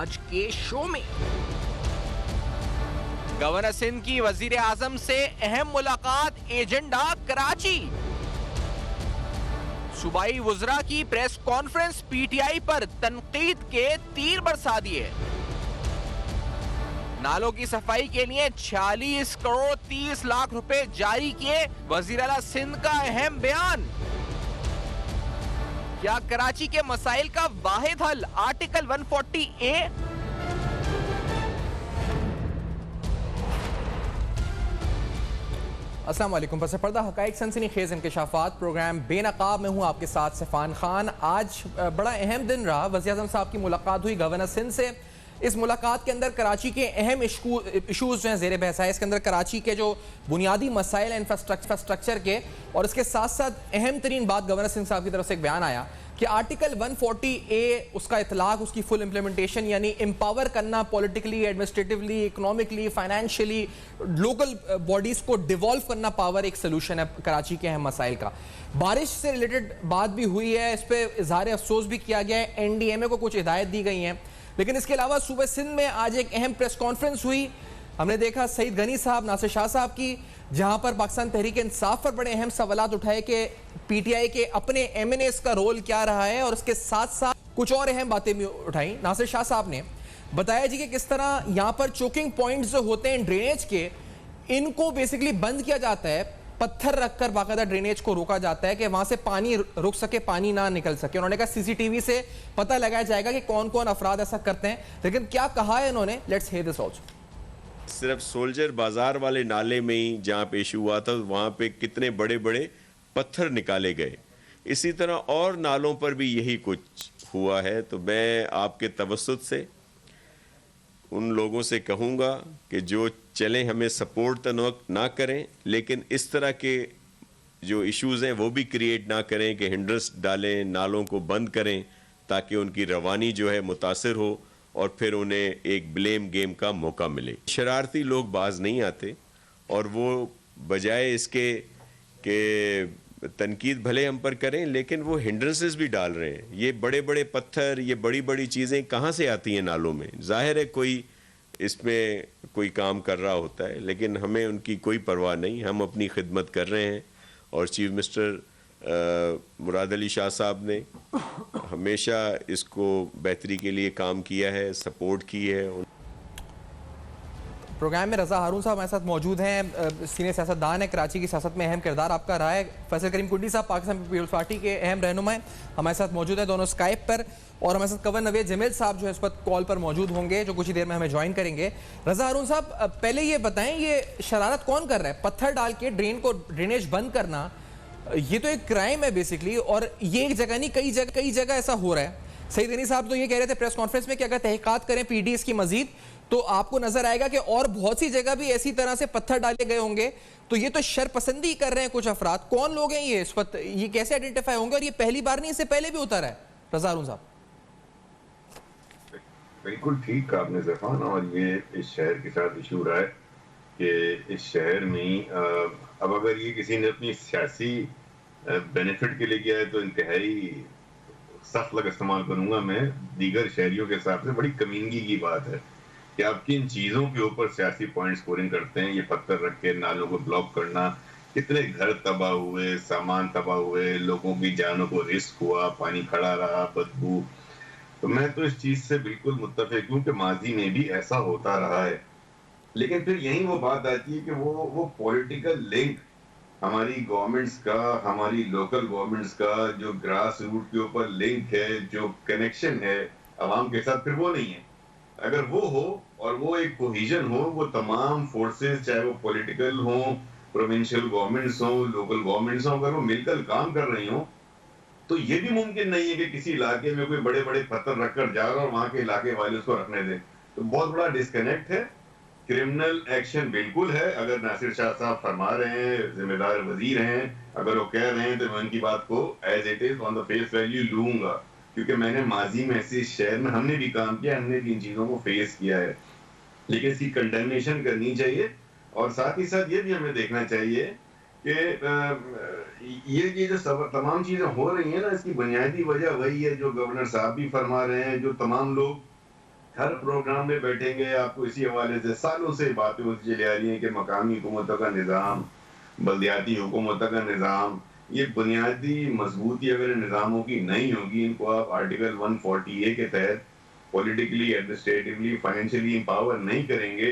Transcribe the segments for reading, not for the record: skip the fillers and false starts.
आज के शो में। गवर्नर सिंध की वजीर आजम से अहम मुलाकात, एजेंडा कराची। सूबाई वुज़रा की प्रेस कॉन्फ्रेंस, पीटीआई पर तनकीद के तीर बरसा दिए। नालों की सफाई के लिए 46 करोड़ 30 लाख रुपए जारी किए, वजीर आला सिंध का अहम बयान। क्या कराची के मसाइल का वाहिद हल आर्टिकल 140A? अस्सलाम वालेकुम। पस पर्दा हक़ाइक़ सनसनीखेज़ इंकशाफ़ात प्रोग्राम बेनकाब में हूँ आपके साथ सिफ़ान खान। आज बड़ा अहम दिन रहा, वज़ीर आज़म साहब की मुलाकात हुई गवर्नर सिंध से। इस मुलाकात के अंदर कराची के अहम इशूज़ जो हैं ज़ेर बहस है। इसके अंदर कराची के जो बुनियादी मसाइल हैं इंफ्रास्ट्रक्चर के, और इसके साथ साथ अहम तरीन बात गवर्नर सिंध साहब की तरफ से एक बयान आया कि आर्टिकल 140A उसका इतलाक़, उसकी फुल इम्प्लीमेंटेशन, यानी एम्पावर करना politically, administratively, economically, financially local bodies को डिवॉल्व करना पावर, एक सोल्यूशन है कराची के अहम मसाइल का। बारिश से रिलेटेड बात भी हुई है, इस पर इज़हार अफसोस भी किया गया है, NDMA को कुछ हिदायत दी गई हैं। लेकिन इसके अलावा सूबे सिंध में आज एक अहम प्रेस कॉन्फ्रेंस हुई। हमने देखा सईद गनी साहब, नासिर शाह साहब की, जहां पर पाकिस्तान तहरीक इंसाफ पर बड़े अहम सवालात उठाए कि PTI के अपने MNAs का रोल क्या रहा है, और उसके साथ साथ कुछ और अहम बातें भी उठाई। नासिर शाह साहब ने बताया जी कि किस तरह यहाँ पर चोकिंग पॉइंट्स जो होते हैं ड्रेनेज के, इनको बेसिकली बंद किया जाता है, पत्थर रखकर बाकायदा ड्रेनेज को रोका जाता है कि वहां से पानी रुक सके, पानी ना निकल सके। उन्होंने कहा CCTV से पता लगाया जाएगा कि कौन कौन अफराद ऐसा करते हैं। लेकिन क्या कहा है इन्होंने, लेट्स हियर दिस आल्सो। सिर्फ सोल्जर बाजार वाले नाले में ही जहाँ पे इशू हुआ था, वहाँ पे कितने बड़े बड़े पत्थर निकाले गए। इसी तरह और नालों पर भी यही कुछ हुआ है। तो मैं आपके तवस्सुत से उन लोगों से कहूँगा कि जो चलें, हमें सपोर्ट तो ना करें, लेकिन इस तरह के जो इश्यूज़ हैं वो भी क्रिएट ना करें कि हिंड्रेंस डालें, नालों को बंद करें, ताकि उनकी रवानी जो है मुतासिर हो और फिर उन्हें एक ब्लेम गेम का मौका मिले। शरारती लोग बाज नहीं आते, और वो बजाय इसके कि तनकीद भले हम पर करें, लेकिन वो हिंड्रेंसेस भी डाल रहे हैं। ये बड़े बड़े पत्थर, ये बड़ी बड़ी चीज़ें कहाँ से आती हैं नालों में? जाहिर है कोई इसमें कोई काम कर रहा होता है, लेकिन हमें उनकी कोई परवाह नहीं। हम अपनी खिदमत कर रहे हैं, और चीफ मिनिस्टर मुराद अली शाह साहब ने हमेशा इसको बेहतरी के लिए काम किया है, सपोर्ट की है। प्रोग्राम में रज़ा हारून साहब हमारे साथ मौजूद हैं, सीनियर सियासतदान है, कराची की सियासत में अहम किरदार आपका रहा है। फैसल करीम कुंडी साहब पाकिस्तान पीपल्स पार्टी के अहम रहनुमा हैं, हमारे साथ मौजूद हैं दोनों स्काइप पर। और हमारे साथ कवर नवेद जमील साहब जो है इस वक्त कॉल पर मौजूद होंगे, जो कुछ ही देर में हमें ज्वाइन करेंगे। रज़ा हारून साहब, पहले ये बताएं, ये शरारत कौन कर रहा है? पत्थर डाल के ड्रेनेज बंद करना, ये तो एक क्राइम है बेसिकली, और ये एक जगह नहीं, कई जगह ऐसा हो रहा है। सईद गनी साहब तो ये कह रहे थे प्रेस कॉन्फ्रेंस में कि अगर तहकीकात करें PD इसकी मजीद, तो आपको नजर आएगा कि और बहुत सी जगह भी ऐसी तरह से पत्थर डाले गए होंगे। तो ये तो शरपसंदी कर रहे हैं कुछ अफराद। कौन लोग हैं ये इस वक्त, ये कैसे आइडेंटिफाई होंगे? और ये पहली बार नहीं, इससे पहले भी होता रहा है। रज़ा हारून साहब। बिल्कुल ठीक कहा आपने ज़फ़ान, और ये इस शहर के साथ इशू रहा है कि इस शहर में अब अगर ये किसी ने अपनी सियासी बेनिफिट के लिए किया है, तो इंतहाई सख्त लग इस्तेमाल करूंगा मैं, दीगर शहरियों के हिसाब से बड़ी कमीनगी की बात है कि आप किन चीज़ों के ऊपर सियासी पॉइंट स्कोरिंग करते हैं। ये पत्थर रख के नालों को ब्लॉक करना, कितने घर तबाह हुए, सामान तबाह हुए, लोगों की जानों को रिस्क हुआ, पानी खड़ा रहा, बदबू। तो मैं तो इस चीज़ से बिल्कुल मुत्तफिक हूँ कि माजी में भी ऐसा होता रहा है। लेकिन फिर यही वो बात आती है कि वो पॉलिटिकल लिंक हमारी गवर्नमेंट्स का, हमारी लोकल गवर्नमेंट्स का जो ग्रास रूट के ऊपर लिंक है, जो कनेक्शन है आवाम के साथ, फिर वो नहीं है। अगर वो हो और वो एक कोहिजन हो, वो तमाम फोर्सेस, चाहे वो पॉलिटिकल हो, प्रोविंशियल गवर्नमेंट्स हो, लोकल गवर्नमेंट्स हो, अगर वो मिलकर काम कर रही हो, तो ये भी मुमकिन नहीं है कि किसी इलाके में कोई बड़े बड़े पत्थर रखकर जा रहा और वहां के इलाके वाले उसको रखने दें। तो बहुत बड़ा डिस्कनेक्ट है। क्रिमिनल एक्शन बिल्कुल है। अगर नासिर शाह साहब फरमा रहे हैं, जिम्मेदार वजीर हैं, अगर वो कह रहे हैं, तो मैं उनकी बात को as it is on the face value लूंगा, क्योंकि मैंने माजी में ऐसे शहर में हमने भी काम किया, हमने भी इन चीजों को फेस किया है। लेकिन इसकी कंडेमनेशन करनी चाहिए, और साथ ही साथ ये भी हमें देखना चाहिए कि ये जो तमाम चीजें हो रही हैं ना, इसकी बुनियादी वजह वही है जो गवर्नर साहब भी फरमा रहे हैं, जो तमाम लोग हर प्रोग्राम में बैठेंगे आपको इसी हवाले से सालों से बातें होती चली आ रही हैं कि मकामी हुकूमतों का निज़ाम, बल्दियाती हुकूमतों का निज़ाम, ये बुनियादी मजबूती अगर इन निज़ामों की नहीं होगी, इनको आप आर्टिकल 140A के तहत पॉलिटिकली, एडमिनिस्ट्रेटिवली, फाइनेंशियली एम्पावर नहीं करेंगे,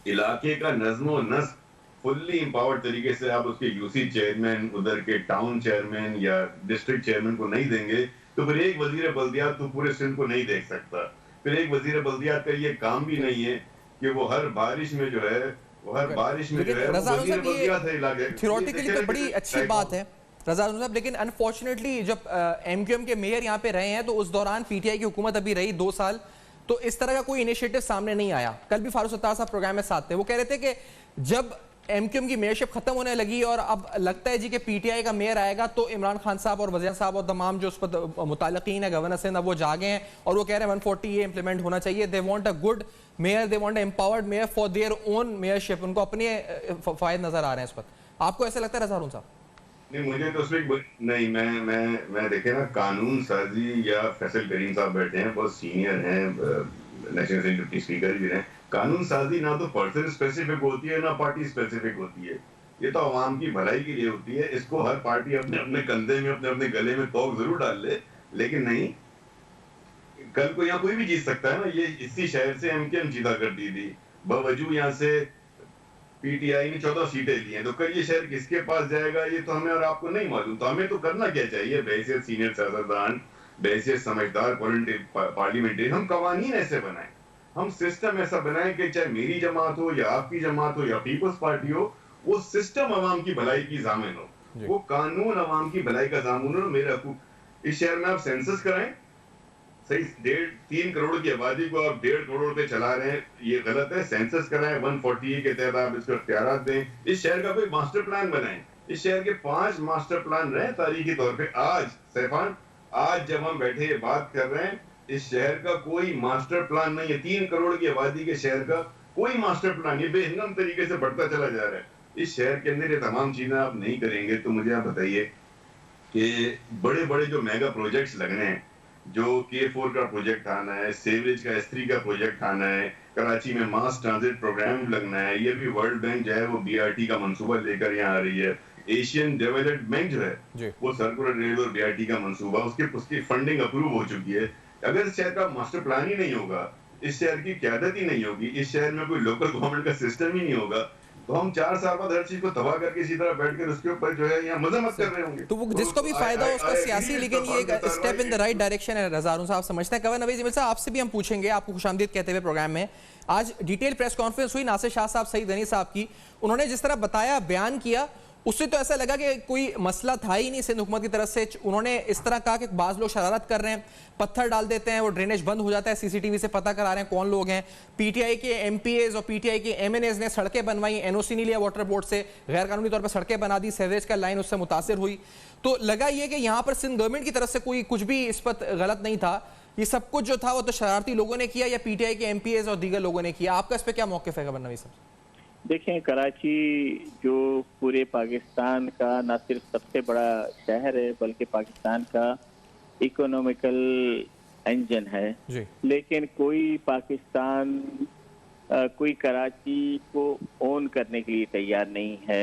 इलाके का नज़्म व नस्क फुल्ली एम्पावर्ड तरीके से आप उसके यूसी चेयरमैन, उधर के टाउन चेयरमैन या डिस्ट्रिक्ट चेयरमैन को नहीं देंगे, तो फिर एक वजीर बल्दियात तो पूरे सिंध को नहीं देख सकता। फिर एक वजीर बल्दियात का ये काम भी नहीं है कि वो हर बारिश में जो है थ्योरेटिकली तो बड़ी अच्छी बात है रज़ा साहब, लेकिन अनफॉर्चुनेटली जब एमक्यूएम के मेयर यहाँ पे रहे हैं तो उस दौरान पीटीआई की हुकूमत अभी रही 2 साल, तो इस तरह का कोई इनिशिएटिव सामने नहीं आया। कल भी फारूक सत्तार साहब प्रोग्राम में साथ थे, वो कह रहे थे कि जब एमक्यूएम की मेयरशिप खत्म होने लगी और अब लगता है जी कि पीटीआई का मेयर आएगा तो इमरान खान साहब और वज़ीर साहब और तमाम जो उस पर मुताल्लिकीन है गवर्नर सिंध, अब वो जागे हैं और वो कह रहे हैं 140A इम्प्लीमेंट होना चाहिए। They want a good mayor, they want empowered mayor for their own mayorship. उनको अपने फायदे नजर आ रहे हैं इस वक्त। आपको ऐसा लगता है रज़ा साहब? नहीं, मुझे तो उसमें नहीं, मैं देखे ना, कानून साजी या फैसल करीम साहब बैठे हैं, बहुत सीनियर हैं, नेशनल असेंबली डिप्टी स्पीकर भी हैं। कानून साजी ना तो पर्सन स्पेसिफिक होती है ना पार्टी स्पेसिफिक होती है, ये तो आवाम की भलाई के लिए होती है। इसको हर पार्टी अपने अपने कंधे में, अपने अपने गले में तोक जरूर डाल ले, लेकिन नहीं, कल को यहाँ कोई भी जीत सकता है ना। ये इसी शहर से एमकेएम जीता करती थी, बावजूद यहाँ से पीटीआई ने 14 सीटें ली हैं, तो कल ये शहर किसके पास जाएगा ये तो हमें और आपको नहीं मालूम। तो हमें तो करना क्या चाहिए, बहैसियत सीनियर सियासतदान, बहैसियत समझदार पार्लियामेंट्री, हम कवानीन ऐसे बनाएं, हम सिस्टम ऐसा बनाएं कि चाहे मेरी जमात हो या आपकी जमात हो या पीपल्स पार्टी हो, वो सिस्टम अवाम की भलाई की जामिन हो, वो कानून अवाम की भलाई का जामुन हो। मेरा इस शहर में आप सेंसस कराएं, सही 3 करोड़ की आबादी को आप 1.5 करोड़ पे चला रहे हैं, ये गलत है। सेंसस कराएं, 140A के तहत आप इसको इख्तियारात दें, इस शहर का कोई मास्टर प्लान बनाएं, इस शहर के 5 मास्टर प्लान रहे तारीखी तौर पे। आज सैफान, आज जब हम बैठे ये बात कर रहे हैं, इस शहर का कोई मास्टर प्लान नहीं है। 3 करोड़ की आबादी के शहर का कोई मास्टर प्लान, ये बेहंगम तरीके से बढ़ता चला जा रहा है। इस शहर के अंदर ये तमाम चीजें आप नहीं करेंगे तो मुझे आप बताइए कि बड़े बड़े जो मेगा प्रोजेक्ट्स लगने हैं, जो K4 का प्रोजेक्ट आना है, सेवरेज का S3 का प्रोजेक्ट आना है, कराची में मास ट्रांजिट प्रोग्राम लगना है, ये भी वर्ल्ड बैंक जो है वो BRT का मंसूबा लेकर यहाँ आ रही है। एशियन डेवलपमेंट बैंक जो है वो सर्कुलर रेल और BRT का मंसूबा, उसकी फंडिंग अप्रूव हो चुकी है। अगर इस शहर का मास्टर प्लान ही नहीं होगा, इस शहर की क़यादत ही नहीं होगी, इस शहर में कोई लोकल गवर्नमेंट का सिस्टम ही नहीं होगा, तो हम 4 साल बाद हर चीज को तबाह करके इसी तरह बैठकर उसके ऊपर जो है यहाँ मजम्मत कर रहे होंगे। तो वो जिसको भी फायदा हो उसका सियासी, लेकिन ये एक step in the right direction है। रज़ा साहब समझते हैं। गवर्नर नवीद जमील साहब, आपसे भी हम पूछेंगे, आपको खुशामदीद कहते हुए प्रोग्राम में। आज डिटेल प्रेस कॉन्फ्रेंस हुई नासिर शाह साहब, सईद गनी साहब की, उन्होंने जिस तरह बताया, बयान किया, उससे तो ऐसा लगा कि कोई मसला था ही नहीं सिंध हुकूमत की तरफ से। उन्होंने इस तरह कहा कि बाज़ लोग शरारत कर रहे हैं, पत्थर डाल देते हैं, वो ड्रेनेज बंद हो जाता है, CCTV से पता करा रहे हैं कौन लोग हैं। पीटीआई के MPAs और पीटीआई के MNAs ने सड़कें बनवाई, NOC नहीं लिया वाटर बोर्ड से, गैर कानूनी तौर पर सड़कें बना दी, सीवरेज का लाइन उससे मुतासिर हुई। तो लगा ये कि यहाँ पर सिंध गवर्नमेंट की तरफ से कोई कुछ भी इस पर गलत नहीं था, ये सब कुछ जो था वो तो शरारती लोगों ने किया या पीटीआई के MPAs और दीगर लोगों ने किया। आपका इस पर क्या मौक़िफ़ है गवर्नर नवीद साहब? देखें, कराची जो पूरे पाकिस्तान का न सिर्फ सबसे बड़ा शहर है बल्कि पाकिस्तान का इकोनॉमिकल इंजन है जी। लेकिन कोई कराची को ओन करने के लिए तैयार नहीं है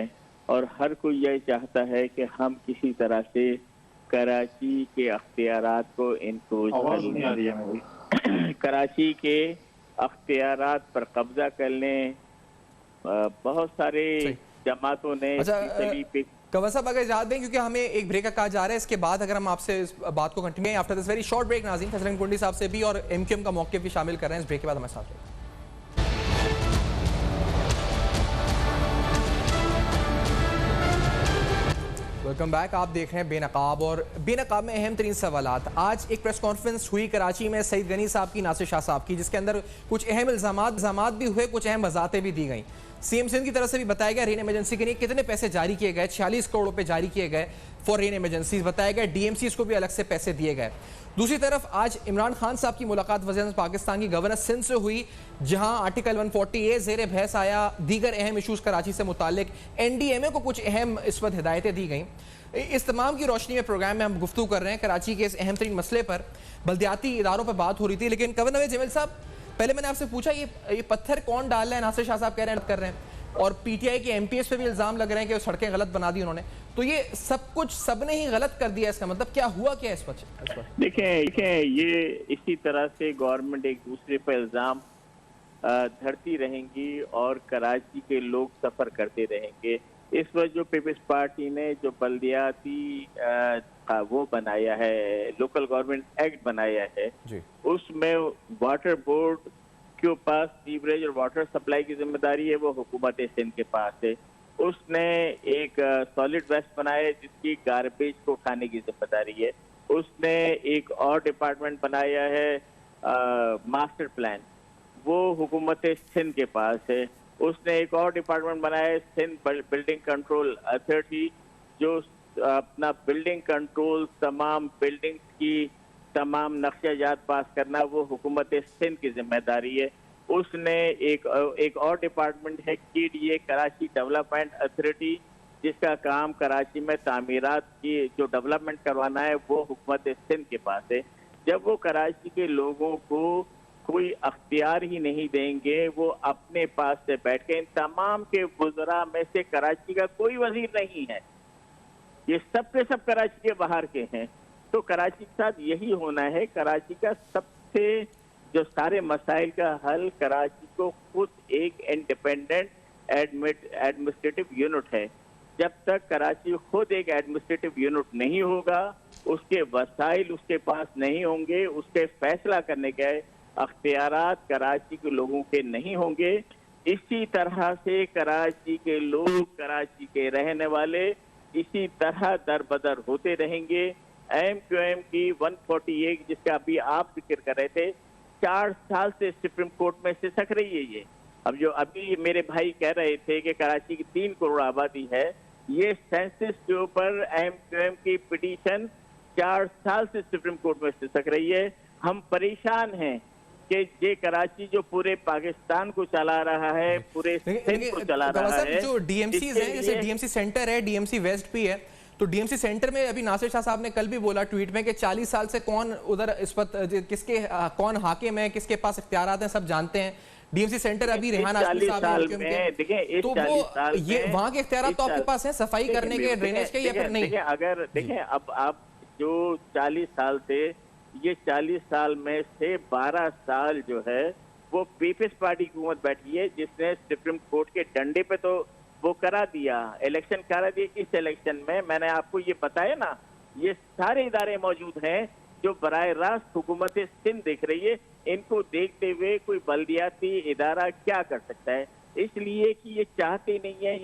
और हर कोई यह चाहता है कि हम किसी तरह से कराची के अख्तियारात को इनक्रोच कर लें, कराची के अख्तियारात पर कब्जा कर लें। बहुत सारे जमातों ने गवर्नर साहब अगर इजाज़त दें, क्योंकि हमें एक ब्रेक का कहा जा रहा है, इसके बाद अगर हम आपसे इस बात को continue after this very short break, नाज़रीन फैसल कुंडी साहब से भी और MQM का मौक़िफ़ भी शामिल कर रहे हैं। इस ब्रेक के बाद हमारे साथ वेलकम बैक। आप देख रहे हैं बेनकाब, और बेनकाब में अहम तरीन सवालात। आज एक प्रेस कॉन्फ्रेंस हुई कराची में सईद गनी साहब की, नासिर शाह साहब की, जिसके अंदर कुछ अहम इल्ज़ामात भी हुए, कुछ अहम वज़ाहतें भी दी गई। CM सिंध की तरफ से भी बताया गया रेन इमरजेंसी के लिए कितने पैसे जारी किए गए, 46 करोड़ रुपए जारी किए गए। फॉर रेन इमरजेंसीज बताया गया, डीएमसीज को भी अलग से पैसे दिए गए। दूसरी तरफ आज इमरान खान साहब की मुलाकात वज़ीर पाकिस्तान की गवर्नर सिंध से हुई, जहां आर्टिकल 140A ज़ेर बहस आया, दीगर अहम इशूज़ कराची से मुतालिक NDMA को कुछ अहम इस वक्त हिदायतें दी गई। इस तमाम की रोशनी में प्रोग्राम में हम गुफ्तगू कर रहे हैं कराची के इस अहम तरीन मसले पर। बल्दियाती इदारों पर बात हो रही थी, लेकिन गवर्नर जमील साहब, पहले मैंने आपसे पूछा ये पत्थर कौन डाल रहा है? नासिर शाह साहब कह रहे हैं कर रहे हैं, और पीटीआई के एमपीएस पे भी इल्जाम लग रहे हैं कि वो सड़कें गलत बना दी उन्होंने। तो ये सब कुछ सबने ही गलत कर दिया, इसका मतलब क्या हुआ क्या इस पर? देखें ये इसी तरह से गवर्नमेंट एक दूसरे पर इल्जाम धरती रहेंगी और कराची के लोग सफर करते रहेंगे। इस वक्त जो पीपल्स पार्टी ने जो बल्दियाती वो बनाया है, लोकल गवर्नमेंट एक्ट बनाया है, उसमें वाटर बोर्ड के पास सीवरेज और वाटर सप्लाई की जिम्मेदारी है, वो हुकूमत सिंध के पास है। उसने एक सॉलिड वेस्ट बनाया है जिसकी गार्बेज को उठाने की जिम्मेदारी है। उसने एक और डिपार्टमेंट बनाया है मास्टर प्लान, वो हुकूमत सिंध के पास है। उसने एक और डिपार्टमेंट बनाया है सिंध बिल्डिंग कंट्रोल अथॉरिटी, जो अपना बिल्डिंग कंट्रोल, तमाम बिल्डिंग्स की तमाम नक्शाजात पास करना, वो हुकूमत सिंध की जिम्मेदारी है। उसने एक और डिपार्टमेंट है KDA, कराची डेवलपमेंट अथॉरिटी, जिसका काम कराची में तामीरात की जो डेवलपमेंट करवाना है, वो हुकूमत सिंध के पास है। जब वो कराची के लोगों को कोई अख्तियार ही नहीं देंगे, वो अपने पास से बैठ के, इन तमाम के वुज़रा में से कराची का कोई वजीर नहीं है, ये सब के सब कराची के बाहर के हैं। तो कराची के साथ यही होना है। कराची का सबसे जो सारे मसाइल का हल, कराची को खुद एक इंडिपेंडेंट एडमिनिस्ट्रेटिव यूनिट है। जब तक कराची खुद एक एडमिनिस्ट्रेटिव यूनिट नहीं होगा, उसके वसाइल उसके पास नहीं होंगे, उसके फैसला करने के अख्तियारात कराची के लोगों के नहीं होंगे। इसी तरह से कराची के लोग, कराची के रहने वाले इसी तरह दर बदर होते रहेंगे। MQM की 148 जिसका अभी आप जिक्र कर रहे थे, 4 साल से सुप्रीम कोर्ट में सिसक रही है ये। अब जो अभी मेरे भाई कह रहे थे कि कराची की 3 करोड़ आबादी है, ये सेंसस के ऊपर MQM की पिटीशन 4 साल से सुप्रीम कोर्ट में सिसक रही है। हम परेशान हैं कि ये कराची जो पूरे पाकिस्तान को चला रहा है, पूरे सिंध को चला रहा है। जो डीएमसी है, जैसे डीएमसी सेंटर है, डीएमसी वेस्ट भी है, तो डीएमसी सेंटर में अभी नासिर शाह साहब ने कल भी बोला ट्वीट में कि 40 साल से कौन उधर इस पर किसके कौन हाकिम है, किसके पास इख्तियारात हैं, सब जानते हैं। डीएमसी सेंटर अभी रेहान आजमी साहब के, तो वो ये वहां के इख्तियारात तो आपके पास हैं सफाई करने के, ड्रेनेज के, या फिर नहीं? अगर देखें, अब आप जो 40 साल से, ये 40 साल में से 12 साल जो है वो पीपल्स पार्टी की हुकूमत बैठी है, जिसने सुप्रीम कोर्ट के डंडे पे तो वो करा दिया, इलेक्शन करा दिया। इस इलेक्शन में मैंने आपको ये बताया ना, ये सारे इदारे मौजूद हैं जो बराह रास्त हुकूमत सिंध देख रही है। इनको देखते हुए कोई बल्दियाती इदारा क्या कर सकता है? इसलिए कि ये चाहते नहीं है,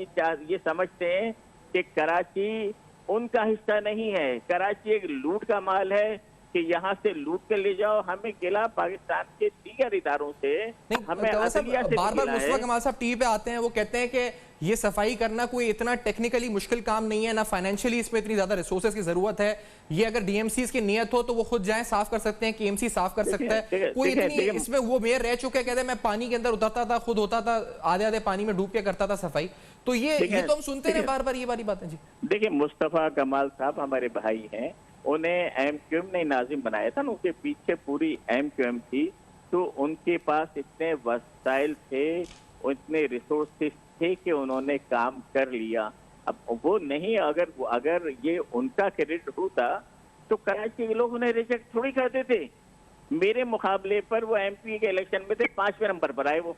ये समझते हैं कि कराची उनका हिस्सा नहीं है, कराची एक लूट का माल है कि यहाँ से लूट कर ले जाओ। हमें गिला पाकिस्तान के दीगर इदारों से, हमें बार-बार मुस्तफा कमाल साहब टीवी पे आते हैं, वो कहते हैं कि ये सफाई करना कोई इतना टेक्निकली मुश्किल काम नहीं है, ना फाइनेंशियली इसमें इतनी ज्यादा रिसोर्सेज की जरूरत है। ये अगर डीएमसी की नियत हो तो वो खुद जाएं, साफ कर सकते हैं, केएमसी साफ कर सकता है। कोई इतनी इसमें वो मेयर रह चुके हैं, कहते हैं मैं पानी के अंदर उतरता था, खुद होता था, आधे आधे पानी में डूब के करता था सफाई। तो ये तो हम सुनते हैं बार बार ये वाली बातें। जी देखिए, मुस्तफा कमाल साहब हमारे भाई हैं, उन्हें MQM ने नाजिम बनाया था ना, उनके पीछे पूरी MQM थी, तो उनके पास इतने वसाइल थे, इतने रिसोर्सेस थे कि उन्होंने काम कर लिया। अब वो नहीं, अगर ये उनका क्रेडिट होता तो कराची के लोग उन्हें रिजेक्ट थोड़ी करते थे। मेरे मुकाबले पर वो MP के इलेक्शन में थे 5वें नंबर पर आए वो।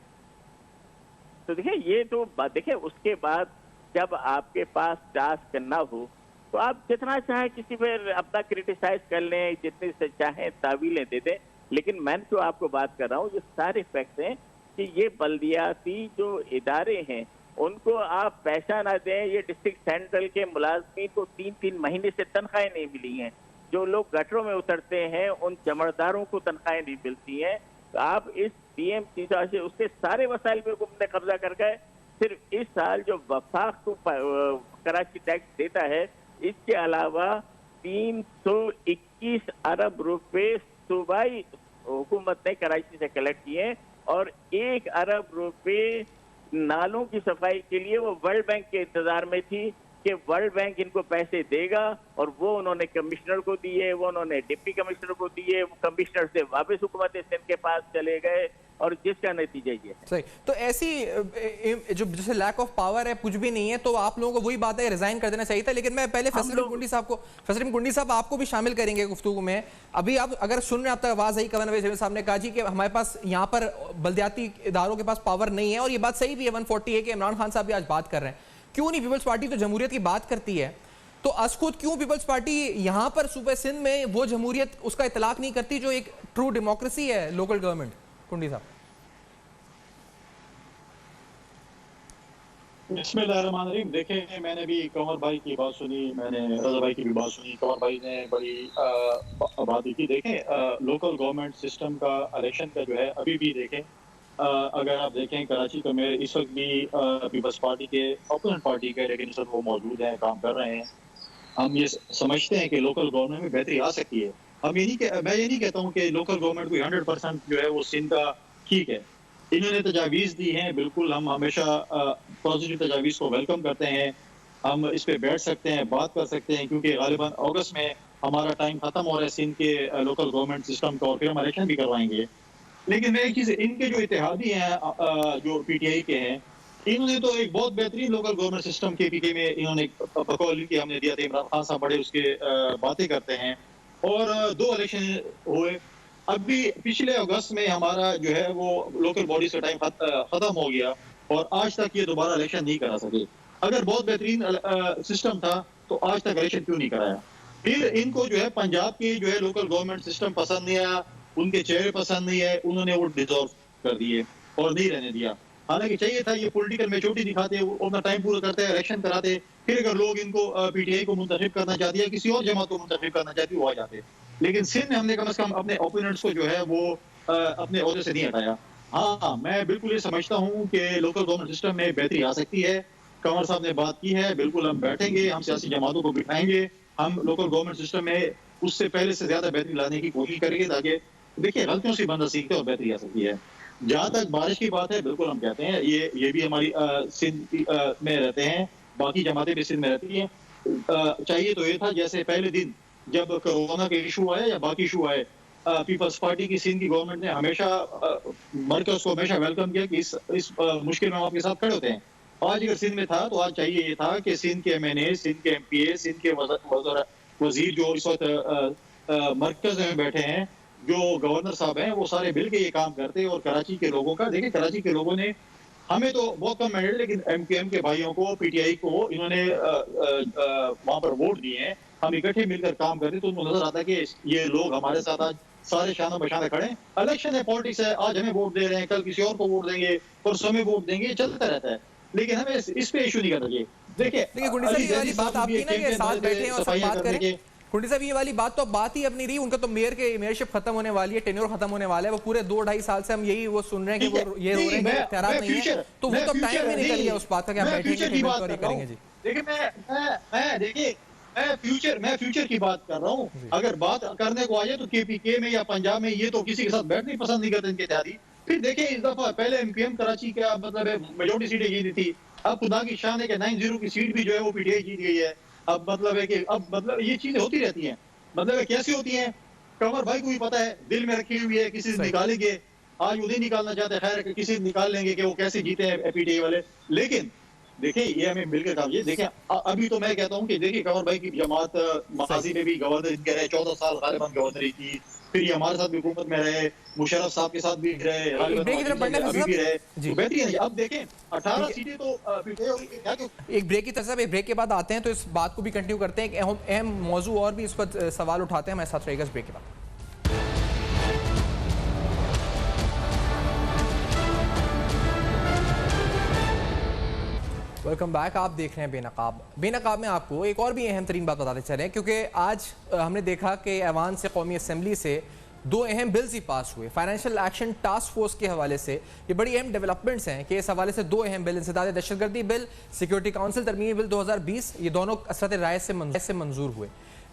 तो देखिए, ये तो बात देखिए, उसके बाद जब आपके पास टास्क करना हो तो आप जितना चाहे किसी पर अपना क्रिटिसाइज कर लें, जितनी से चाहे तावीलें दे दें, लेकिन मैं जो आपको बात कर रहा हूँ, ये सारे फैक्ट्स हैं कि ये बल्दियाती जो इदारे हैं उनको आप पैसा ना दें। ये डिस्ट्रिक्ट सेंट्रल के मुलाजमीन को 3-3 महीने से तनख्वाहें नहीं मिली हैं। जो लोग गटरों में उतरते हैं, उन जमरदारों को तनख्वाहें नहीं मिलती हैं। तो आप इस DMC से उसके सारे वसाइल पे हुकूमत ने कब्जा कर गए। सिर्फ इस साल जो वफाक को कराची टैक्स देता है इसके अलावा 321 अरब रुपए सूबाई हुकूमत ने कराची से कलेक्ट किए और 1 अरब रुपए नालों की सफाई के लिए वो वर्ल्ड बैंक के इंतजार में थी कि वर्ल्ड बैंक इनको पैसे देगा, और वो उन्होंने कमिश्नर को दिए, वो उन्होंने डिप्टी कमिश्नर को दिए, वो कमिश्नर से वापस हुकूमत सिंध के पास चले गए, और जिसका नतीजा ये है। सही। तो ऐसी जो जैसे लैक ऑफ पावर है, कुछ भी नहीं है, तो आप लोगों को वही बात है, रिजाइन कर देना चाहिए था। लेकिन मैं पहले फैसल गुंडी साहब आपको भी शामिल करेंगे गुफ्तगू में। अभी आप अगर सुन रहे हैं, आप तक आवाज आई कमर साहब ने कहा जी कि हमारे पास यहाँ पर बल्दियाती इदारों के पास पावर नहीं है, और ये बात सही भी है। 140 है कि इमरान खान साहब भी आज बात कर रहे हैं। क्यों नहीं पीपल्स पार्टी तो जमहूरियत की बात करती है, तो खुद क्यों पीपल्स पार्टी यहाँ पर सूबे सिंध में वो जमहूरियत उसका इतलाक नहीं करती जो एक ट्रू डेमोक्रेसी है, लोकल गवर्नमेंट? कुंडी साहब। बिस्मिल्लाहिर्रहमानिर्रहीम। देखें, मैंने भी कंवर भाई की बात सुनी, मैंने रजा भाई की भी बात सुनी, कंवर भाई ने बड़ी बात की। देखें, लोकल गवर्नमेंट सिस्टम का इलेक्शन का जो है अभी भी देखें, अगर आप देखें कराची का मेयर इस वक्त भी पीपल्स पार्टी के अपोजिट पार्टी के, लेकिन इस वक्त वो मौजूद हैं, काम कर रहे हैं। हम ये समझते हैं कि लोकल गवर्नमेंट में बेहतरी आ सकती है। मैं ये नहीं कहता हूँ कि लोकल गवर्नमेंट को 100% जो है वो सिंध का ठीक है। इन्होंने तजावीज़ दी हैं, बिल्कुल हम हमेशा पॉजिटिव तजावीज़ को वेलकम करते हैं। हम इस पे बैठ सकते हैं, बात कर सकते हैं, क्योंकि गालिबन अगस्त में हमारा टाइम खत्म हो रहा है सिंध के लोकल गवर्नमेंट सिस्टम का, और फिर हम इलेक्शन भी करवाएंगे। लेकिन मैं एक चीज़, इनके जो इत्तेहादी हैं जो PTI के हैं, इन्होंने तो एक बहुत बेहतरीन लोकल गवर्नमेंट सिस्टम KPK में इन्होंने बकौल की हमने दिया था। इमरान खान साहब बड़े उसके बातें करते हैं, और 2 इलेक्शन हुए। अभी पिछले अगस्त में हमारा जो है वो लोकल बॉडीज का टाइम खत्म हो गया, और आज तक ये दोबारा इलेक्शन नहीं करा सके। अगर बहुत बेहतरीन सिस्टम था तो आज तक इलेक्शन क्यों नहीं कराया? फिर इनको जो है पंजाब की जो है लोकल गवर्नमेंट सिस्टम पसंद नहीं आया, उनके चेहरे पसंद नहीं है, उन्होंने वो डिसॉल्व कर दिए और नहीं रहने दिया। हालांकि चाहिए था ये पॉलिटिकल मैच्योरिटी दिखाते, अपना टाइम पूरा करते, इलेक्शन कराते, फिर अगर लोग इनको PTI को मुंतखब करना चाहती है, किसी और जमात को मुंतखब करना चाहती है, वो आ जाते। लेकिन सिंध में हमने कम से कम अपने ओपोनेंट्स को जो है वो अपने ओहदे से नहीं हटाया। हाँ, मैं बिल्कुल ये समझता हूँ कि लोकल गवर्नमेंट सिस्टम में बेहतरी आ सकती है। कंवर साहब ने बात की है, बिल्कुल हम बैठेंगे, हम सियासी जमातों को बिठाएंगे, हम लोकल गवर्नमेंट सिस्टम में उससे पहले से ज्यादा बेहतरी लाने की कोशिश करेंगे, ताकि देखिए गलतियों से बंदा सीखते और बेहतरी आ सकती है। जहाँ तक बारिश की बात है, बिल्कुल हम कहते हैं ये भी हमारी सिंध में रहते हैं, बाकी जमातें भी सिंध में रहती हैं। चाहिए तो ये था जैसे पहले दिन जब कोरोना के इशू आए या बाकी इशू आए, पीपल्स पार्टी की सिंध की गवर्नमेंट ने हमेशा मरकज को हमेशा वेलकम किया कि इस मुश्किल में हम आपके साथ खड़े होते हैं। आज अगर सिंध में था तो आज चाहिए ये था कि सिंध के MNA, सिंध के MPA, सिंध के वजीर जो इस वक्त मरकज में बैठे हैं, जो गवर्नर साहब हैं, वो सारे मिल के ये काम करते हैं। और कराची के लोगों का देखिए, कराची के लोगों ने हमें तो बहुत कम मैंडेट, लेकिन MKM के भाइयों को, PTI को इन्होंने वहां पर वोट दिए हैं। हम इकट्ठे मिलकर काम करते तो उनको नजर आता है कि ये लोग हमारे साथ आज सारे शाना बशाना खड़े हैं। इलेक्शन है, पॉलिटिक्स है, आज हमें वोट दे रहे हैं, कल किसी और को वोट देंगे, परसों में वोट देंगे, चलता रहता है। लेकिन हमें इस पे इशू नहीं करना चाहिए। देखिए गुंडी साहब, ये वाली बात आपकी ना कि साथ बैठे और सब बात करें। गुंडी साहब, ये वाली बात तो बात ही अपनी रही। उनका तो मेयरशिप खत्म होने वाली है, टेन्योर खत्म होने वाला है। वो पूरे 2-2.5 साल से हम यही वो सुन रहे हैं कि वो ये रो रहे हैं, इख्तियारात नहीं है, तो वो तो टाइम भी निकल गया उस बात का कि आप बैठेंगे और ये करेंगे। जी देखिए, मैं फ्यूचर की बात कर रहा हूँ। अगर बात करने को आ जाए तो KPK में या पंजाब में ये तो किसी के साथ बैठने पसंद नहीं करते इनके इत्तेहादी। फिर देखिए, इस दफा पहले MKM कराची का मतलब है मेजोरिटी सीटें जीती थी, अब खुदा की शान है कि 9-0 की सीट भी जो है वो PTI जीत गई है। अब मतलब है कि ये चीजें होती रहती हैं। मतलब कैसी होती हैं, कंवर भाई को भी पता है, दिल में रखी हुई है, किसी से निकालेंगे, आज वो नहीं निकालना चाहते, खैर किसी से निकाल लेंगे कि वो कैसे जीते हैं PTI वाले। लेकिन देखिए, ये हमें मिलकर काम, ये देखिए अभी तो मैं कहता हूँ कि देखिए कंवर भाई की जमात माजी में भी गवर्नर इनके रहे, 14 साल गालिबन गवर्नरी की, फिर ये हमारे साथ भी हुकूमत में रहे, मुशर्रफ साहब के साथ भी रहे, अभी भी रहे, तो बेहतरीन है। अब देखें 18 सीटें तो एक ब्रेक की तरफ, एक ब्रेक के बाद आते हैं तो इस बात को भी कंटिन्यू करते हैं। एक अहम मौजू और भी इस पर सवाल उठाते हैं। हमारे साथ रहेगा इस ब्रेक के बाद। Welcome back. आप देख रहे हैं बेनकाब। बेनकाब में आपको एक और भी अहम तरीन बात बताते चले, क्योंकि आज हमने देखा कि ऐवान से, कौमी असम्बली से दो अहम बिल्स ही पास हुए। फाइनेंशियल एक्शन टास्क फोर्स के हवाले से ये बड़ी अहम डेवलपमेंट्स हैं कि इस हवाले से दो अहम बिल, इंसदाद दहशतगर्दी बिल, सिक्योरिटी काउंसिल तरमीमी बिल 2020, ये दोनों असरत राय से मंजूर हुए।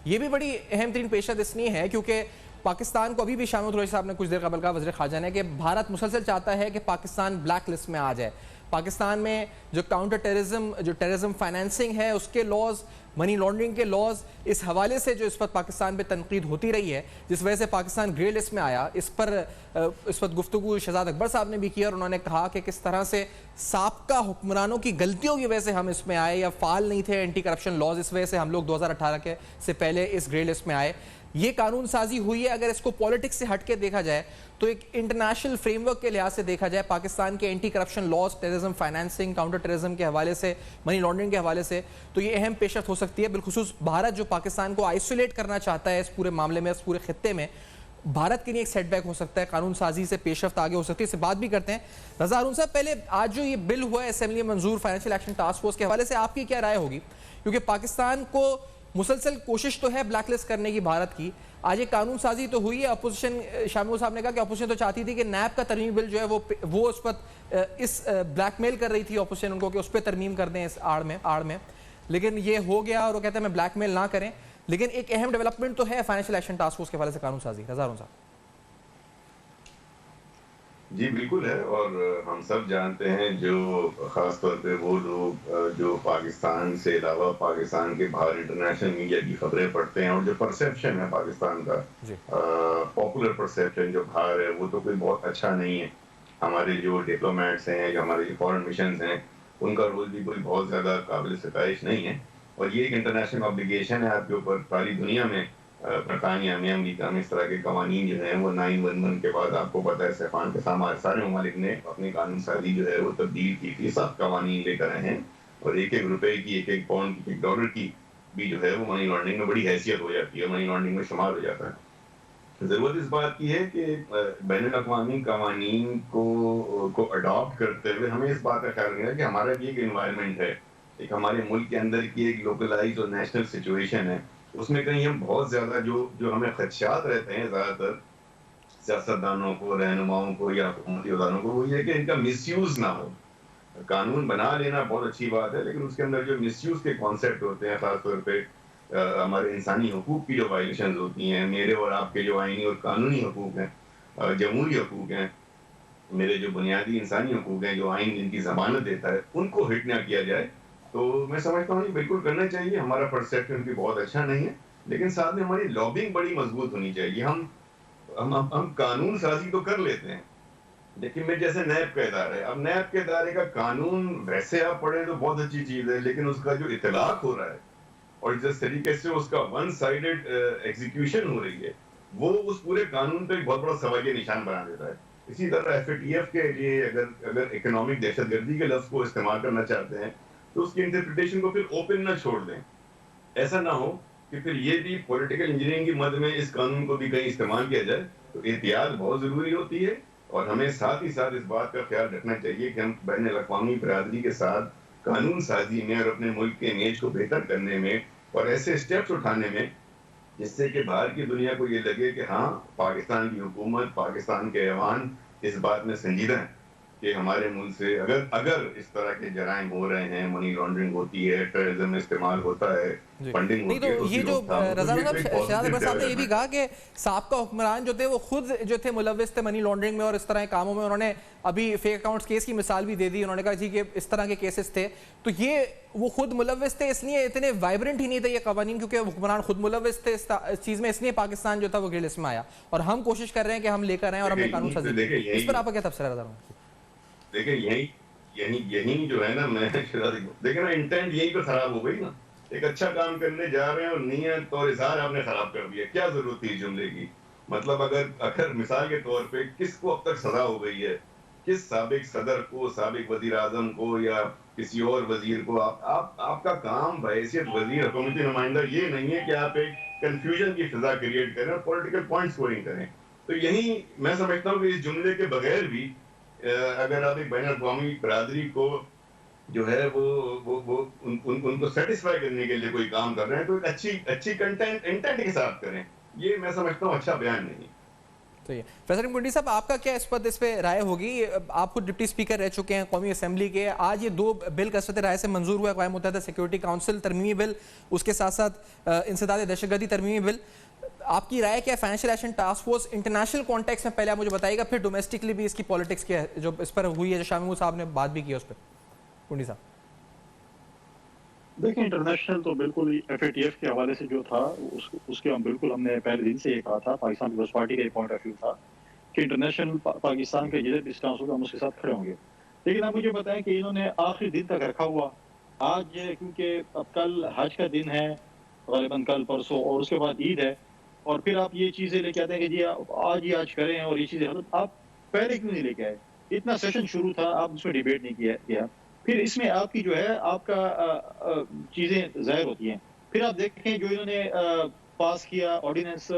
ये भी बड़ी अहम तरीन पेशरत इसलिए है क्योंकि पाकिस्तान को अभी भी शाह महमूद कुरैशी साहब ने कुछ देर कबल का वज़ीर ख़ारजा ने कि भारत मुसलसल चाहता है कि पाकिस्तान ब्लैक लिस्ट में आ जाए। पाकिस्तान में जो काउंटर टेररिज्म, जो टेररिज्म फाइनेंसिंग है उसके लॉज, मनी लॉन्ड्रिंग के लॉज, इस हवाले से जो इस वक्त पाकिस्तान पे तनकीद होती रही है, जिस वजह से पाकिस्तान ग्रे लिस्ट में आया, इस पर इस वक्त गुफ्तगू शहजाद अकबर साहब ने भी की और उन्होंने कहा कि किस तरह से साबका हुक्मरानों की गलतियों की वजह से हम इसमें आए या फाल नहीं थे एंटी करप्शन लॉज, इस वजह से हम लोग 2018 के से पहले इस ग्रे लिस्ट में आए। ये कानून साजी हुई है। अगर इसको पॉलिटिक्स से हटके देखा जाए तो एक इंटरनेशनल फ्रेमवर्क के लिहाज से देखा जाए, पाकिस्तान के anti corruption laws, terrorism financing, counter terrorism के हवाले से, मनी लॉन्ड्रिंग के हवाले से, तो ये अहम पेशरफ हो सकती है। बिलखुसूस भारत जो पाकिस्तान को आइसोलेट करना चाहता है इस पूरे मामले में, इस पूरे खित्ते में, भारत के लिए एक सेटबैक हो सकता है। कानून साजी से पेशरफ्त आगे हो सकती है। इससे बात भी करते हैं। रजा हारून साहब, पहले आज जो ये बिल हुआ है असेंबली में मंजूर फाइनेंशियल एक्शन टास्क फोर्स के हवाले से, आपकी क्या राय होगी? क्योंकि पाकिस्तान को मुसलसल कोशिश तो है ब्लैकलिस्ट करने की भारत की, आज एक कानून साजी तो हुई है। अपोजिशन, शाह महमूद साहब ने कहा कि अपोजिशन तो चाहती थी कि नैब का तरमीमी बिल जो है वो उस पर इस ब्लैकमेल कर रही थी अपोजिशन उनको कि उस पर तरमीम कर दें इस आड़ में, लेकिन ये हो गया और वो कहते हैं मैं ब्लैकमेल ना करें। लेकिन एक अहम डेवलपमेंट तो है फाइनेंशियल एक्शन टास्क फोर्स के हवाले से कानून साजी। रजा हारून साहब। जी बिल्कुल है, और हम सब जानते हैं जो खासतौर पे वो लोग जो पाकिस्तान से अलावा पाकिस्तान के बाहर इंटरनेशनल मीडिया की खबरें पढ़ते हैं और जो परसेप्शन है पाकिस्तान का, पॉपुलर परसेप्शन जो बाहर है, वो तो कोई बहुत अच्छा नहीं है। हमारे जो डिप्लोमेट्स हैं, जो हमारे फॉरेन मिशंस हैं, उनका रोल भी कोई बहुत ज़्यादा काबिल सिताइश नहीं है। और ये एक इंटरनेशनल ऑब्लिगेशन है आपके ऊपर। सारी दुनिया में, बरतानिया में, अमेरिका में इस तरह के कवानीन जो हैं वो 9/11 के बाद आपको पता है सैफान के सारे ममालिक ने अपनी कानून साजी जो है वो तब्दील की थी। सब कवानीन लेकर आए हैं और एक रुपए की, एक पाउंड की, $1 की भी जो है वो मनी लॉन्ड्रिंग में बड़ी हैसियत हो जाती है, मनी लॉन्ड्रिंग में शुमार हो जाता है। जरूरत इस बात की है कि बैनुल-अक़वामी कवानीन को अडॉप्ट करते हुए हमें इस बात का ख्याल रखना है कि हमारा भी एक एनवायरनमेंट है, एक हमारे मुल्क के अंदर की एक लोकलाइज और नेशनल सिचुएशन है। उसमें कहीं हम बहुत ज्यादा जो हमें खदशात रहते हैं ज्यादातर सियासतदानों को, रहनुमाओं को या हुकूमती अदारों को, वो ये कि इनका मिसयूज ना हो। कानून बना लेना बहुत अच्छी बात है, लेकिन उसके अंदर जो मिसयूज के कॉन्सेप्ट होते हैं, खासतौर पे हमारे इंसानी हकूक की जो वायलेशन होती हैं, मेरे और आपके जो आईनी और कानूनी हकूक हैं, जमहूरी हकूक हैं, मेरे जो बुनियादी इंसानी हकूक हैं, जो आइन जिनकी जमानत देता है, उनको हिट ना किया जाए, तो मैं समझता हूँ बिल्कुल करना चाहिए। हमारा परसेप्शन भी बहुत अच्छा नहीं है, लेकिन साथ में हमारी लॉबिंग बड़ी मजबूत होनी चाहिए। हम कानून साजी तो कर लेते हैं, लेकिन मैं जैसे नैब का इदारा है, अब नैब के इदारे का कानून वैसे आप पढ़े तो बहुत अच्छी चीज है, लेकिन उसका जो इतलाक हो रहा है और जिस तरीके से उसका वन साइडेड एग्जीक्यूशन हो रही है, वो उस पूरे कानून पे एक बहुत बड़ा सवालिया निशान बना देता है। इसी तरह FATF के लिए अगर इकोनॉमिक दहशतगर्दी के लफ्ज को इस्तेमाल करना चाहते हैं तो उसकी इंटरप्रिटेशन को फिर ओपन ना छोड़ दें। ऐसा ना हो कि फिर ये भी पॉलिटिकल इंजीनियरिंग की मद में इस कानून को भी कहीं इस्तेमाल किया जाए। तो एहतियात बहुत जरूरी होती है और हमें साथ ही साथ इस बात का ख्याल रखना चाहिए कि हम बैनुल-अक़वामी बरादरी के साथ कानून साजी में और अपने मुल्क के इमेज को बेहतर करने में और ऐसे स्टेप्स उठाने में जिससे कि बाहर की दुनिया को ये लगे कि हाँ, पाकिस्तान की हुकूमत, पाकिस्तान के ऐवान इस बात में संजीदा है कि हमारे मुल्क से अगर इस तरह के जराइम हो रहे हैं, मनी लॉन्ड्रिंग होती है, टेररिज्म में इस्तेमाल होता है, फंडिंग होती है, तो ये जो रजा शहजाद अकबर साहब ने ये भी कहा कि साबका हुक्मरान जो थे वो खुद जो थे मुलव्विस थे मनी लॉन्ड्रिंग में और इस तरह के कामों में। उन्होंने अभी फेक अकाउंट्स केस की मिसाल भी दे दी। उन्होंने कहा जी कि इस तरह के केसेस थे, तो ये वो खुद मुलव्विस थे, इसलिए इतने वाइब्रेंट ही नहीं थे ये कवानीन, क्योंकि हुक्मरान खुद मुलव्विस थे इस चीज में, इसलिए पाकिस्तान जो था वो ग्रे लिस्ट में आया। और हम कोशिश कर रहे हैं कि हम लेकर आए और हमने कानून साजी। इस पर आपका क्या तबसरा है? देखिए यही जो है ना, मैं देखिए ना, इंटेंट यही तो खराब हो गई ना। एक अच्छा काम करने जा रहे हैं और नीयत और इज़हार आपने खराब कर दिया। क्या जरूरत थी इस जुमले की? मतलब अगर मिसाल के तौर पे किसको अब तक सजा हो गई है, किस साबिक सदर को, साबिक वजीर आजम को या किसी और वजीर को, आपका काम बहैसियत वजीर हुकूमती नुमाइंदा ये नहीं है कि आप एक कंफ्यूजन की फिजा क्रिएट करें और पॉलिटिकल पॉइंट स्कोरिंग करें। तो यही मैं समझता हूँ कि इस जुमले के बगैर भी अगर आप एक बैनुल-अक़वामी बरादरी को जो है वो उनको सेटिस्फाई करने के लिए कोई काम कर रहे हैं तो एक अच्छी इंटेंट के साथ करें। ये मैं समझता हूँ अच्छा बयान नहीं। तो ये फैसल कुंडी साहब, आपका क्या इस पे राय होगी? आप खुद डिप्टी स्पीकर रह चुके हैं कौमी असम्बली के। आज ये 2 बिल कसरत राय से मंजूर हुआ है, अक़वाम मुत्तहिदा सिक्योरिटी काउंसिल तरमीमी बिल, उसके साथ साथ इंसदाद दहशतगर्दी तरमीमी बिल। आपकी राय क्या है? Financial action task force international context में पहले आप मुझे बताइएगा, फिर डोमेस्टिकली भी इसकी पॉलिटिक्स क्या है जो इस पर हुई है, जो शाह महमूद साहब ने बात भी की है उस पर। कुंडी साहब देखिए, इंटरनेशनल तो बिल्कुल ही FATF के हवाले से जो था उसके हमने पहले दिन से ये कहा था, पाकिस्तान पीपल्स पार्टी का एक पॉइंट ऑफ व्यू था कि इंटरनेशनल पाकिस्तान के जितने डिस्टेंस होगा हम उसके साथ खड़े होंगे। लेकिन आप मुझे बताएं कि इन्होंने आखिरी दिन तक रखा हुआ। आज क्योंकि अब कल हज का दिन है, ग़ालिबन कल परसों, और उसके बाद ईद है, और फिर आप ये चीज़ें लेके आते हैं कि जी आज करें, और ये चीज़ें आप पहले क्यों नहीं लेके आए? इतना सेशन शुरू था, आप उसमें डिबेट नहीं किया। फिर इसमें आपकी जो है आपका चीज़ें ज़ाहिर होती हैं। फिर आप देखें जो इन्होंने पास किया ऑर्डिनेंस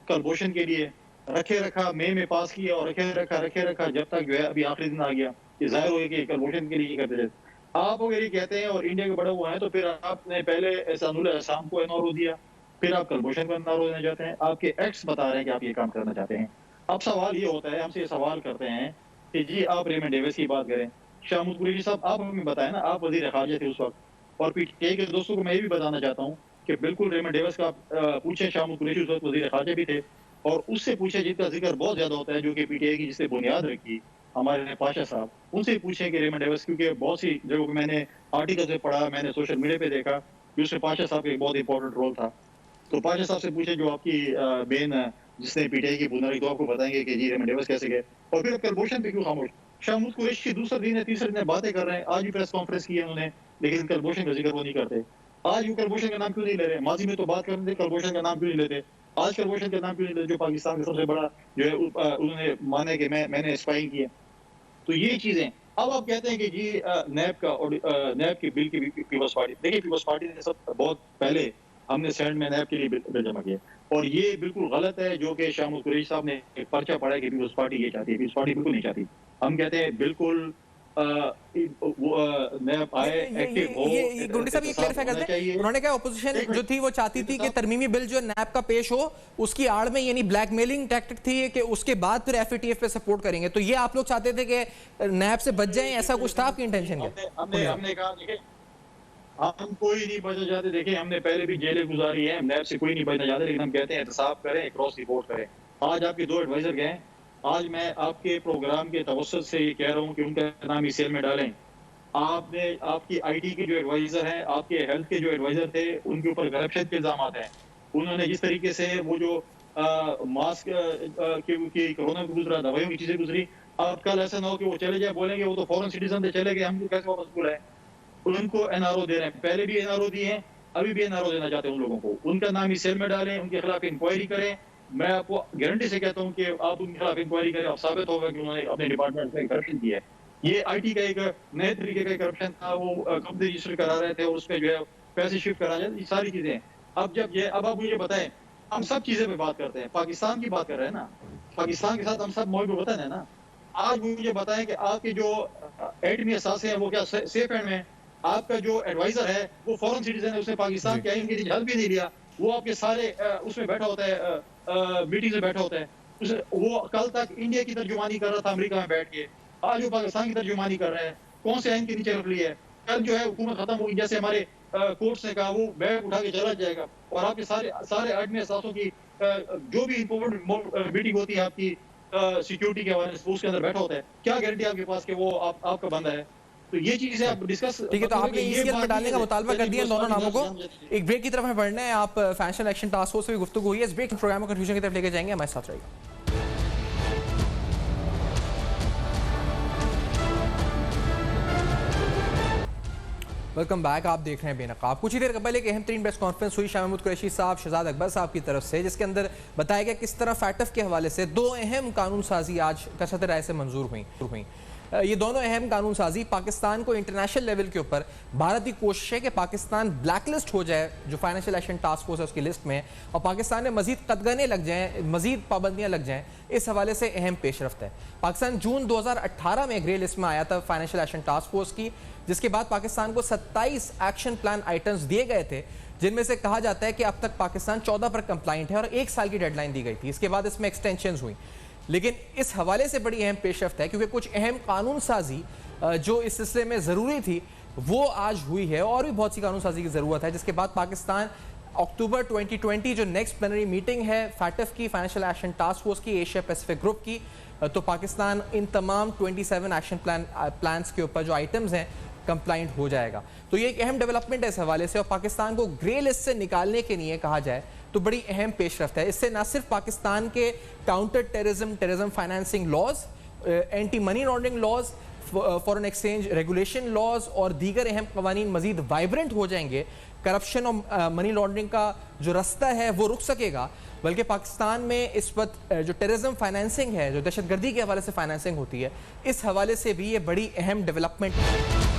कलभूषण के लिए, रखा मई में पास किया, और रखे रखा जब तक जो है अभी आखिरी दिन आ गया कि जाहिर हो गया कि कलभूषण के लिए करते थे। आप अगर ये कहते हैं और इंडिया के बड़े हुआ है, तो फिर आपने पहले एहसानुल एहसान को एनआरओ दिया, फिर आप कलभूषण को एनआरओ देना चाहते हैं। आपके एक्ट्स बता रहे हैं कि आप ये काम करना चाहते हैं। अब सवाल ये होता है, हमसे ये सवाल करते हैं कि जी आप रेमंड डेविस की बात करें। शाह महमूद कुरैशी साहब, आप हमें बताएं ना, आप वज़ीर ख़ारिजा थे उस वक्त, और PTI के दोस्तों को मैं ये भी बताना चाहता हूँ कि बिल्कुल रेमंड डेविस का पूछे, शाह महमूद कुरैशी उस वक्त वज़ीर ख़ारिजा भी थे, और उससे पूछे जिसका जिक्र बहुत ज़्यादा होता है, जो कि PTI की जिसने बुनियाद रखी हमारे पाशा साहब, उनसे पूछे कि रेमंड डेविस, क्योंकि बहुत सी जगहों पर मैंने आर्टिकल से पढ़ा, मैंने सोशल मीडिया पे देखा कि उसमें पाशा साहब का एक बहुत इंपॉर्टेंट रोल था। तो पाशा साहब से पूछे जो आपकी बेन जिसने PTI की बुनियाद रखी, तो आपको बताएंगे कि जी रेमंड डेविस कैसे गए, और फिर कलभूषण पे क्यों खामोश? शाह महमूद कुरैशी दूसरा दिन है, तीसरे दिन बातें कर रहे हैं, आज भी प्रेस कॉन्फ्रेंस की है उन्होंने, लेकिन कलभूषण का जिक्र वो नहीं करते। आज वो कलभूषण का नाम क्यों नहीं ले रहे? माजी में तो बात कर रहे थे, कलभूषण का नाम क्यों नहीं लेते? आज कलभूषण का नाम क्यों नहीं लेते, जो पाकिस्तान का सबसे बड़ा जो है उन्होंने माने कि मैंने स्पाइंग किया। तो ये चीजें अब आप कहते हैं कि जी नैब के बिल की पीपल्स पार्टी, देखिए पीपल्स पार्टी ने सब बहुत पहले हमने सेनेट में नैब के लिए बिल जमा किया, और ये बिल्कुल गलत है जो कि शाह महमूद कुरैशी साहब ने एक पर्चा पढ़ा कि पीपल्स पार्टी ये चाहती है। पीपल्स पार्टी बिल्कुल नहीं चाहती। हम कहते हैं बिल्कुल नैब आए, एक्टिव हो। ये गुंडी साहब ये क्लैरिफाई करते हैं, उन्होंने कहा ऑपोजिशन जो थी वो चाहती थी कि तरमीमी बिल जो नैब का पेश हो, उसकी आड़ में यानी ब्लैकमेलिंग टैक्टिक थी कि उसके बाद फिर FATF पे सपोर्ट करेंगे। तो ये आप लोग चाहते थे कि नैब से बच जाएं, ऐसा कुछ था आपकी इंटेंशन? हमने कहा देखिए हम कोई नहीं बचना चाहते। देखिए हमने पहले भी जेलें गुजारी है, नैब से कोई नहीं बचना चाहते, लेकिन हम कहते हैं एहतसाब करें, क्रॉस रिपोर्ट करें। आज आपके 2 एडवाइजर गए, आज मैं आपके प्रोग्राम के तवस्सुत से ये कह रहा हूँ कि उनका नाम इस सेल में डालें। आपने आपकी IT के जो एडवाइजर हैं, आपके हेल्थ के जो एडवाइजर थे, उनके ऊपर करप्शन के इल्जाम हैं। उन्होंने जिस तरीके से वो जो मास्क की कोरोना को गुजरा, दवाइयों की चीजें गुजरी, अब कल ऐसा ना हो कि वो चले जाए, बोलेंगे वो तो फॉरेन सिटीजन थे, चले गए, हमको कैसे वापस बुलाएं? उनको NRO दे रहे हैं, पहले भी NRO दिए हैं, अभी भी NRO देना चाहते हैं उन लोगों को। उनका नाम इस सेल में डालें, उनके खिलाफ इंक्वायरी करें। मैं आपको गारंटी से कहता हूं कि आप उनके खिलाफ इंक्वायरी करें, आप साबित होगा कि उन्होंने अपने डिपार्टमेंट में करप्शन किया है। ये IT का एक नए तरीके का करप्शन था, वो कंपनी रजिस्टर करा रहे थे और उस पर जो है पैसे शिफ्ट करा जाए, ये सारी चीजें। अब आप मुझे बताएं, हम सब चीजें पे बात करते हैं, पाकिस्तान की बात कर रहे हैं ना, पाकिस्तान के साथ हम सब मोहिब वतन है ना। आज मुझे बताएं कि आपके जो एटमी असासे हैं वो क्या सेफ हैंड में? आपका जो एडवाइजर है वो फॉरेन सिटीजन है, उसने पाकिस्तान के आईन के लिए हल भी नहीं लिया, वो आपके सारे उसमें बैठा होता है, मीटिंग में बैठा होता है। वो कल तक इंडिया की तर्जुमानी कर रहा था अमेरिका में बैठ के, आज वो पाकिस्तान की तर्जुमानी कर रहा है। कौन से आइन के नीचे रख लिया है? कल जो है हुकूमत खत्म होगी, जैसे हमारे कोर्ट ने कहा, वो बैग उठा के चला जाएगा, और आपके सारे आदमी असासों की जो भी इम्पोर्टेंट मीटिंग होती है आपकी सिक्योरिटी के हवाले से, उसके अंदर बैठा होता है। क्या गारंटी आपके पास कि वो आपका बंदा है? तो ये चीजें आप डिस्कस, ठीक है। तो आपने ECL में डालने का मुतालबा कर दिया दोनों नामों को। एक ब्रेक की तरफ हमें बढ़ना है, आप फाइनेंशियल एक्शन टास्क फोर्स से भी गुफ्तगू हुई है, इस ब्रेक प्रोग्राम को कंफ्यूजन की तरफ लेके जाएंगे, हमारे साथ रहेगा। वेलकम बैक, आप देख रहे हैं बेनकाब। कुछ ही देर कबल एक अहम तरीन प्रेस कॉन्फ्रेंस हुई शाह महमूद कुरैशी साहब, शहजाद अकबर साहब की तरफ से, जिसके अंदर बताया गया किस तरह फैटफ के हवाले से 2 अहम कानून साजी आज कसरत राय से मंजूर हुई। ये दोनों अहम कानून साजी पाकिस्तान को इंटरनेशनल लेवल के ऊपर, भारत की कोशिश है कि पाकिस्तान ब्लैकलिस्ट हो जाए जो फाइनेंशियल एक्शन टास्क फोर्स है उसकी लिस्ट में, और पाकिस्तान में मजीद कदगने लग जाएं, मजीद पाबंदियां लग जाएं, इस हवाले से अहम पेशरफ्त है। पाकिस्तान जून 2018 में ग्रे लिस्ट में आया था फाइनेंशियल एक्शन टास्क फोर्स की, जिसके बाद पाकिस्तान को 27 एक्शन प्लान आइटम्स दिए गए थे, जिनमें से कहा जाता है कि अब तक पाकिस्तान 14 पर कंप्लाइंट है और 1 साल की डेडलाइन दी गई थी। इसके बाद इसमें एक्सटेंशंस हुई। लेकिन इस हवाले से बड़ी अहम पेशरफ्त है क्योंकि कुछ अहम कानून साजी जो इस सिलसिले में ज़रूरी थी वो आज हुई है और भी बहुत सी कानून साजी की ज़रूरत है, जिसके बाद पाकिस्तान अक्टूबर 2020 जो नेक्स्ट प्लेनरी मीटिंग है फैटफ की, फाइनेंशियल एक्शन टास्क फोर्स की, एशिया पैसिफिक ग्रुप की, तो पाकिस्तान इन तमाम 27 एक्शन प्लान्स के ऊपर जो आइटम्स हैं कंप्लाइंट हो जाएगा। तो ये एक अहम डेवलपमेंट है इस हवाले से, और पाकिस्तान को ग्रे लिस्ट से निकालने के लिए कहा जाए तो बड़ी अहम पेशरफ्त है। इससे न सिर्फ पाकिस्तान के counter terrorism financing laws, anti money laundering laws, foreign exchange regulation laws और दीगर अहम कवानीन मजीद वाइब्रेंट हो जाएंगे, करप्शन और मनी लॉन्ड्रिंग का जो रास्ता है वो रुक सकेगा, बल्कि पाकिस्तान में इस वक्त जो टेररिज्म फाइनेंसिंग है, जो दहशतगर्दी के हवाले से फाइनेंसिंग होती है, इस हवाले से भी ये बड़ी अहम डेवलपमेंट है।